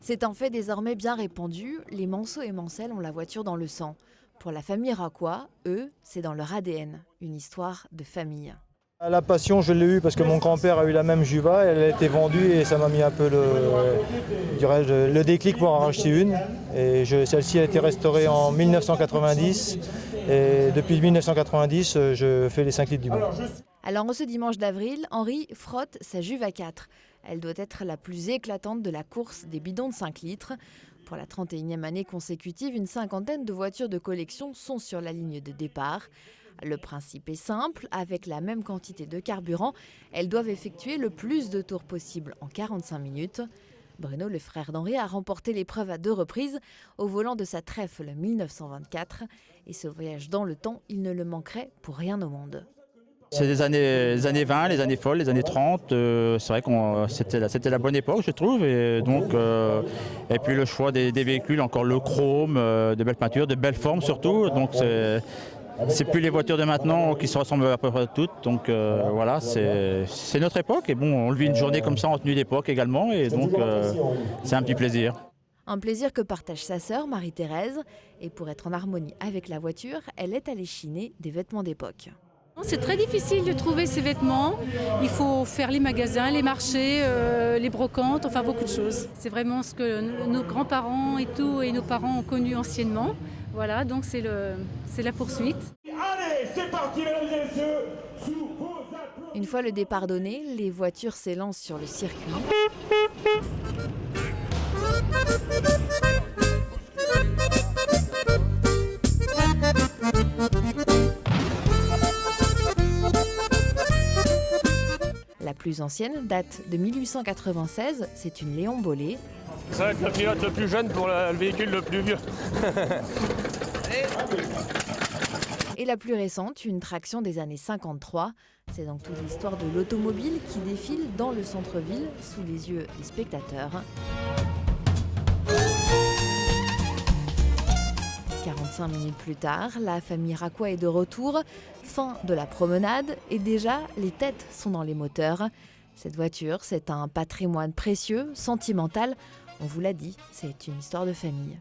C'est un fait désormais bien répandu, les Manceau et Mancel ont la voiture dans le sang. Pour la famille Racquois, eux, c'est dans leur ADN, une histoire de famille. La passion, je l'ai eue parce que mon grand-père a eu la même Juva, elle a été vendue et ça m'a mis un peu le déclic pour en racheter une. Et celle-ci a été restaurée en 1990 et depuis 1990, je fais les 5 litres du Mans. Alors en ce dimanche d'avril, Henri frotte sa Juve A4. Elle doit être la plus éclatante de la course des bidons de 5 litres. Pour la 31e année consécutive, une cinquantaine de voitures de collection sont sur la ligne de départ. Le principe est simple, avec la même quantité de carburant, elles doivent effectuer le plus de tours possible en 45 minutes. Bruno, le frère d'Henri, a remporté l'épreuve à 2 reprises au volant de sa trèfle 1924. Et ce voyage dans le temps, il ne le manquerait pour rien au monde. C'est les années 20, les années folles, les années 30. C'est vrai que c'était la bonne époque, je trouve. Et puis le choix des véhicules, encore le chrome, de belles peintures, de belles formes surtout. Donc c'est plus les voitures de maintenant qui se ressemblent à peu près toutes. Donc voilà, c'est notre époque. Et bon, on le vit une journée comme ça en tenue d'époque également. Et donc c'est un petit plaisir. Un plaisir que partage sa sœur Marie-Thérèse. Et pour être en harmonie avec la voiture, elle est allée chiner des vêtements d'époque. C'est très difficile de trouver ces vêtements. Il faut faire les magasins, les marchés, les brocantes, enfin beaucoup de choses. C'est vraiment ce que nos grands-parents et nos parents ont connu anciennement. Voilà, donc c'est la poursuite. Allez, c'est parti, mesdames et messieurs, sous vos applaudissements. Une fois le départ donné, les voitures s'élancent sur le circuit. La plus ancienne date de 1896, c'est une Léon Bollé. Ça va être le pilote le plus jeune pour le véhicule le plus vieux. Et la plus récente, une traction des années 53. C'est donc toute l'histoire de l'automobile qui défile dans le centre-ville sous les yeux des spectateurs. 45 minutes plus tard, la famille Racquois est de retour. Fin de la promenade et déjà les têtes sont dans les moteurs. Cette voiture, c'est un patrimoine précieux, sentimental. On vous l'a dit, c'est une histoire de famille.